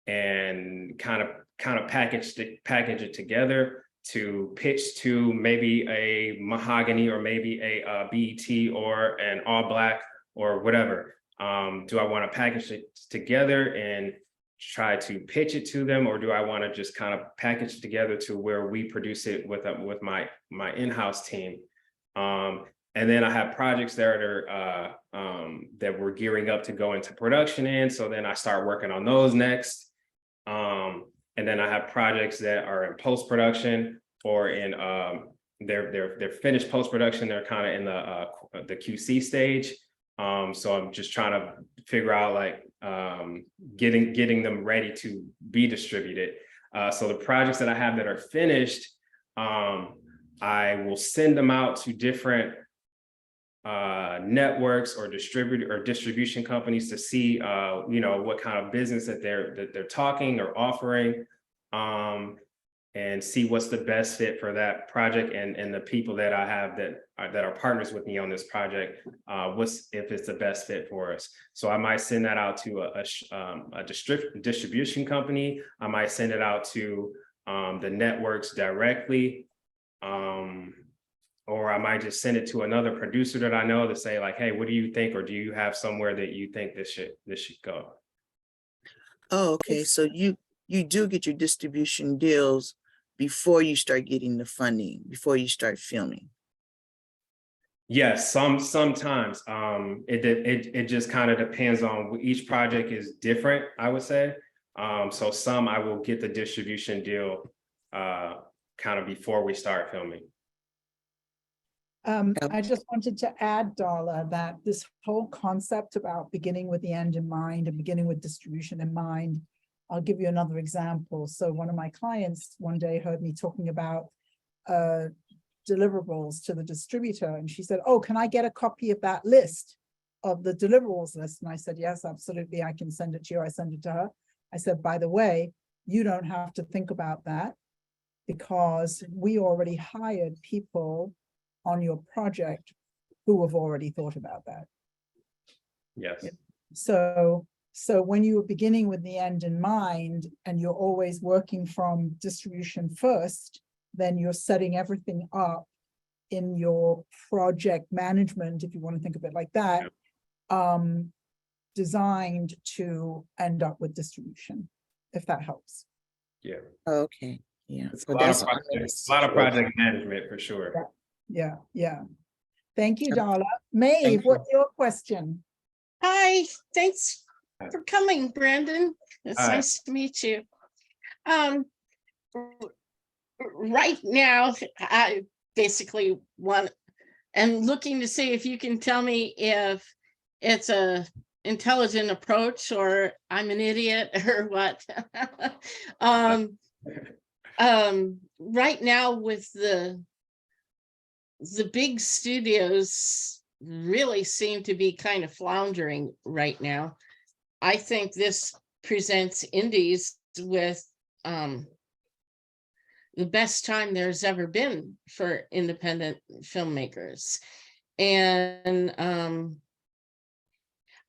and kind of package it together to pitch to maybe a Mahogany, or maybe a BET, or an All Black, or whatever. Do I want to package it together and try to pitch it to them, or do I want to just kind of package it together to where we produce it with my in-house team? And then I have projects that are that we're gearing up to go into production in, so then I start working on those next. And then I have projects that are in post-production, or in they're finished post-production, they're kind of in the QC stage. So I'm just trying to figure out, like, getting them ready to be distributed. So the projects that I have that are finished, I will send them out to different networks or distribution companies to see you know, what kind of business that they're talking or offering, and see what's the best fit for that project, and the people that I have that are partners with me on this project, if it's the best fit for us. So I might send that out to a distribution company. I might send it out to the networks directly, or I might just send it to another producer that I know to say, like, hey, what do you think? Or do you have somewhere that you think this should go? Oh, okay. So you you do get your distribution deals before you start getting the funding, before you start filming? Yes, sometimes it just kind of depends on, each project is different, I would say. So some I will get the distribution deal kind of before we start filming. I just wanted to add, Darla, that this whole concept about beginning with the end in mind and beginning with distribution in mind, I'll give you another example. So one of my clients one day heard me talking about deliverables to the distributor, and she said, "Oh, can I get a copy of that list, of the deliverables list?" And I said, "Yes, absolutely, I can send it to you." I sent it to her. I said, "By the way, you don't have to think about that, because we already hired people on your project who have already thought about that." Yes. So when you are beginning with the end in mind and you're always working from distribution first, then you're setting everything up in your project management, if you want to think of it like that, designed to end up with distribution, if that helps. Yeah. Okay, yeah. It's So a lot that's of what I'm gonna project, a lot of switch. project management for sure. Yeah. Thank you, Okay. Darla. Maeve, Thank you. what's your question? Hi, thanks for coming, Brandon. It's Hi. nice to meet you. Right now, I basically am looking to see if you can tell me if it's a intelligent approach or I'm an idiot or what. Right now with the big studios really seem to be kind of floundering right now. I think this presents indies with the best time there's ever been for independent filmmakers. And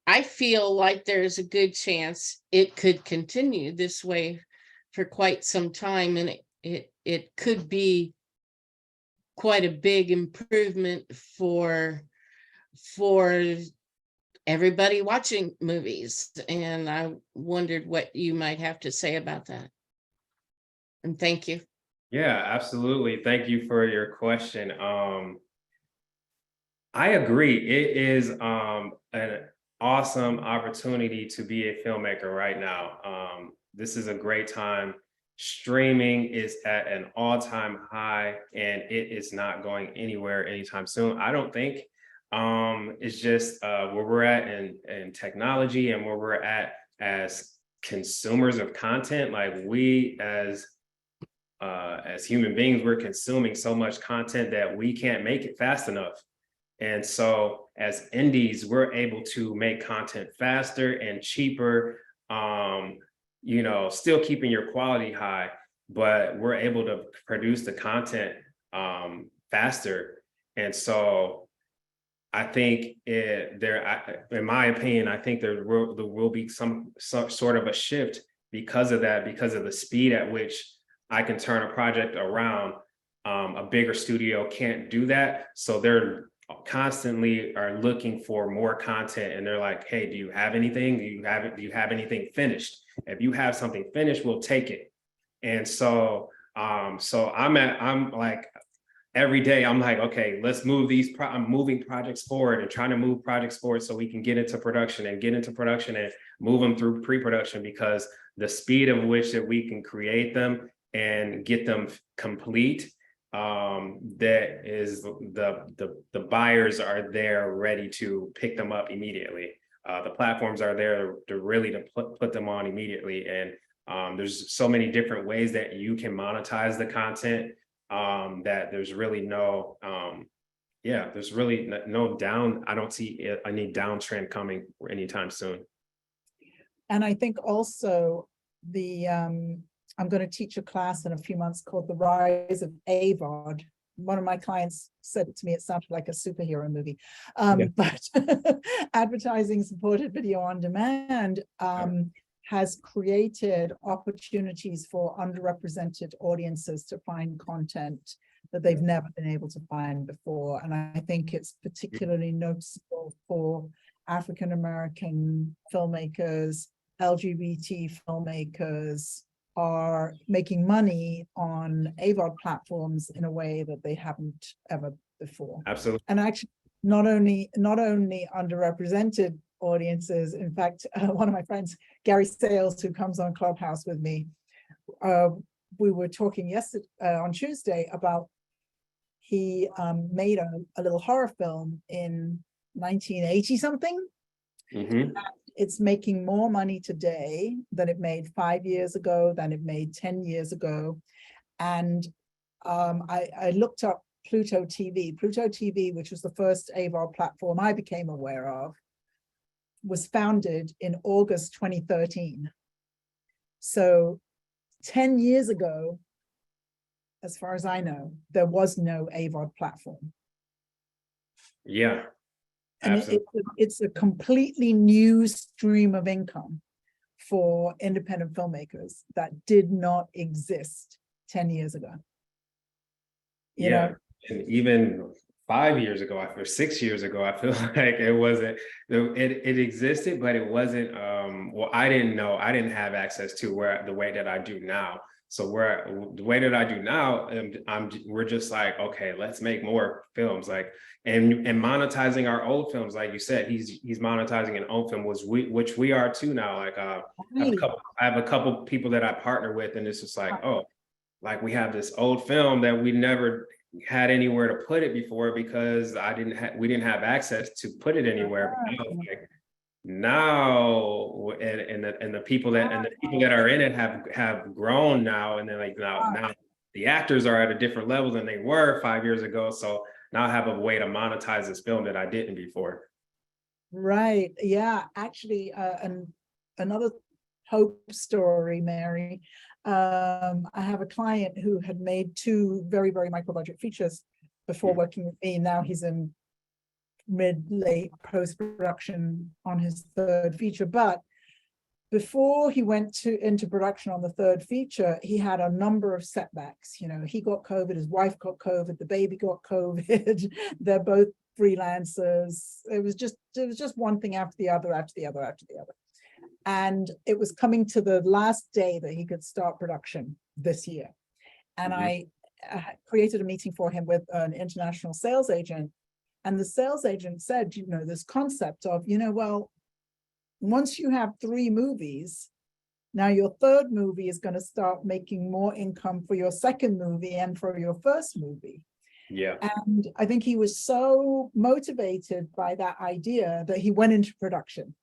I feel like there's a good chance it could continue this way for quite some time, and it could be quite a big improvement for everybody watching movies. And I wondered what you might have to say about that. And thank you. Yeah, absolutely. Thank you for your question. I agree. It is an awesome opportunity to be a filmmaker right now. This is a great time. Streaming is at an all-time high, and it is not going anywhere anytime soon, I don't think. It's just where we're at in technology and where we're at as consumers of content. Like, we as human beings, we're consuming so much content that we can't make it fast enough. And so as indies, we're able to make content faster and cheaper, still keeping your quality high, but we're able to produce the content faster. And so I think in my opinion, I think there will be some sort of a shift because of that, because of the speed at which I can turn a project around. A bigger studio can't do that. So they're constantly are looking for more content, and they're like, "Hey, do you have anything? Do you have anything finished? If you have something finished, we'll take it." And so I'm like, every day I'm like, okay, let's move I'm moving projects forward and trying to move projects forward so we can get into production and move them through pre-production, because the speed of which that we can create them and get them complete, that is the buyers are there ready to pick them up immediately. The platforms are there to really put them on immediately. And there's so many different ways that you can monetize the content, that there's really no, there's really no down. I don't see any downtrend coming anytime soon. And I think also I'm going to teach a class in a few months called The Rise of AVOD. One of my clients said it to me, it sounded like a superhero movie. But advertising supported video on demand has created opportunities for underrepresented audiences to find content that they've never been able to find before. And I think it's particularly noticeable for African-American filmmakers, LGBT filmmakers, are making money on AVOD platforms in a way that they haven't ever before. Absolutely. And actually, not only underrepresented audiences. In fact, one of my friends, Gary Sales, who comes on Clubhouse with me, we were talking yesterday on Tuesday about he made a little horror film in 1980 something. Mhm. It's making more money today than it made 5 years ago, than it made 10 years ago. And I looked up Pluto TV. Pluto TV, which was the first AVOD platform I became aware of, was founded in August 2013. So 10 years ago, as far as I know, there was no AVOD platform. Yeah. And it's a completely new stream of income for independent filmmakers that did not exist 10 years ago. You know? And even 5 years ago, or 6 years ago, I feel like it wasn't, it existed, but it wasn't, well, I didn't have access to the way that I do now. So the way that I do now, we're just like, okay, let's make more films, like, and monetizing our old films, like you said, he's monetizing an old film, which we are too now. Like, I have a couple people that I partner with, and it's just like, oh, like we have this old film that we never had anywhere to put it before because we didn't have access to put it anywhere. But now, and the people that are in it have grown now, and then like now the actors are at a different level than they were 5 years ago. So now I have a way to monetize this film that I didn't before. Right. Yeah. Actually, and another hope story, Mary. I have a client who had made 2 very, very micro budget features before working with me. Now he's in late post-production on his 3rd feature. But before he went into production on the 3rd feature, he had a number of setbacks. You know, he got COVID, his wife got COVID, the baby got COVID. They're both freelancers. It was just one thing after the other, after the other. And it was coming to the last day that he could start production this year. And I created a meeting for him with an international sales agent. And the sales agent said, you know, this concept of, well, once you have 3 movies, now your 3rd movie is going to start making more income for your 2nd movie and for your 1st movie. Yeah. And I think he was so motivated by that idea that he went into production.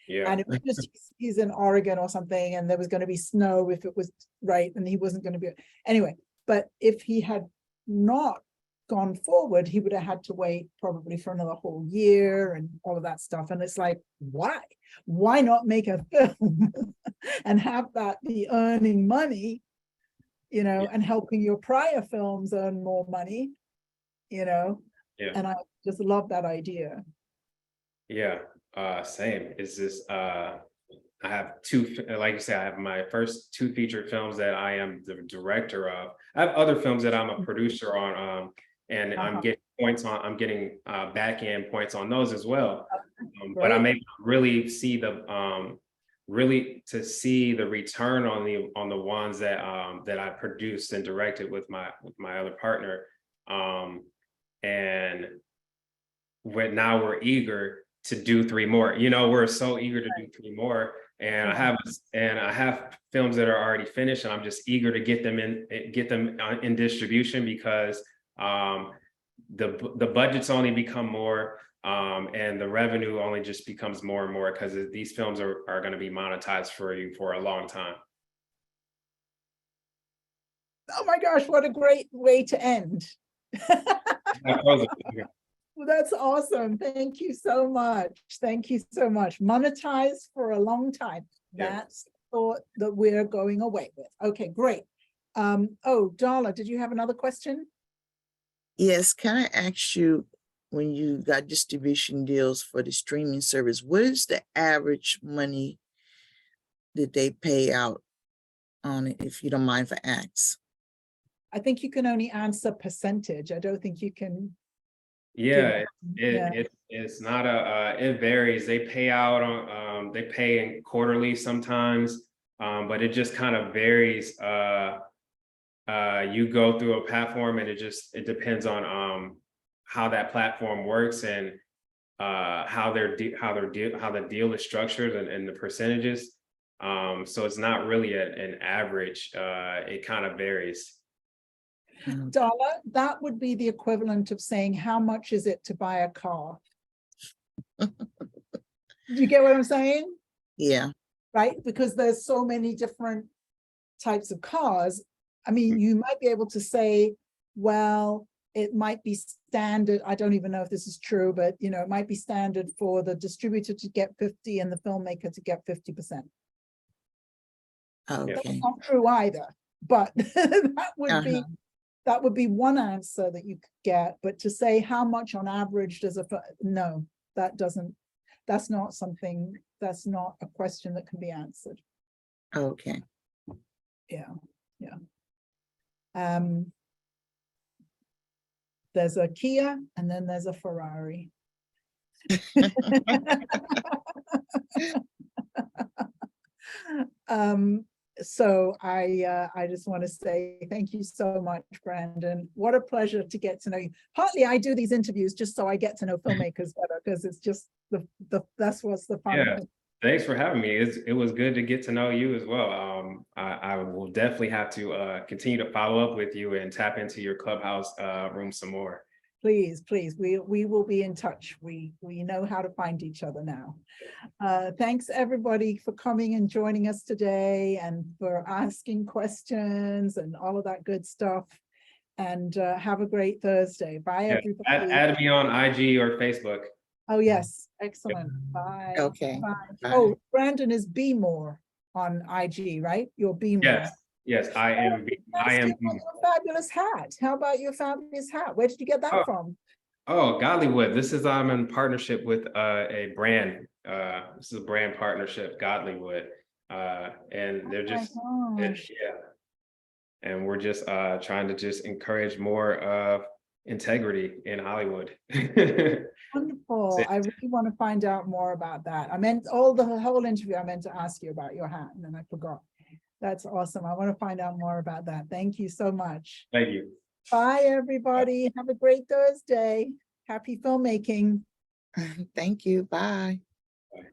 Yeah. And it was just, he's in Oregon or something, and there was going to be snow if it was right, and he wasn't going to be, anyway. But if he had not gone forward, he would have had to wait probably for another whole year and all of that stuff. And it's like, why not make a film and have that be earning money, and helping your prior films earn more money, Yeah. And I just love that idea. Yeah. Same. It's just I have 2, like you said, I have my first 2 feature films that I am the director of. I have other films that I'm a producer on, and I'm getting points on. I'm getting back end points on those as well. But I'm able to really see the return on the ones that I produced and directed with my other partner. And now we're eager to do 3 more. We're so eager to do 3 more. And I have films that are already finished, and I'm just eager to get them in distribution, because the budgets only become more, and the revenue only just becomes more and more, because these films are going to be monetized for you for a long time. Oh my gosh, what a great way to end. Well, that's awesome. Thank you so much. Thank you so much. Monetized for a long time. That's the thought that we're going away with. Okay, great. Oh, Darla, did you have another question? Yes, can I ask you, when you got distribution deals for the streaming service, what is the average money that they pay out on it, if you don't mind for acts? I think you can only answer percentage. I don't think you can. Yeah, it's not it varies. They pay out on they pay in quarterly sometimes. but it just kind of varies. You go through a platform and it depends on how that platform works and how the deal is structured and the percentages. So it's not really an average. It kind of varies. Dollar, that would be the equivalent of saying, how much is it to buy a car? Do you get what I'm saying? Yeah. Right? Because there's so many different types of cars. I mean, you might be able to say, well, it might be standard. I don't even know if this is true, but you know, it might be standard for the distributor to get 50 and the filmmaker to get 50%. Okay. That's not true either, but that would be one answer that you could get. But to say how much on average does no, that's not something, that's not a question that can be answered. Okay. Yeah. There's a Kia and then there's a Ferrari. So I just want to say thank you so much, Brandon. What a pleasure to get to know you. Partly I do these interviews just so I get to know filmmakers better, because it's just that's what's the fun. Yeah, thanks for having me. It was good to get to know you as well. I will definitely have to continue to follow up with you and tap into your Clubhouse room some more. Please, we will be in touch. We know how to find each other now. Thanks everybody for coming and joining us today and for asking questions and all of that good stuff. And have a great Thursday. Bye, everybody. Add me on IG or Facebook. Oh, yes. Excellent. Bye. Okay. Bye. Bye. Oh, Brandon is Be More on IG, right? You're Be More. Yes, I am. I am. Your fabulous hat. How about your fabulous hat? Where did you get that from? Oh, Godlywood. This is I'm in partnership with a brand. This is a brand partnership, Godlywood, and they're just and we're just trying to just encourage more integrity in Hollywood. Wonderful. I really want to find out more about that. I meant the whole interview, I meant to ask you about your hat and then I forgot. That's awesome. I want to find out more about that. Thank you so much. Thank you. Bye, everybody. Have a great Thursday. Happy filmmaking. Thank you. Bye.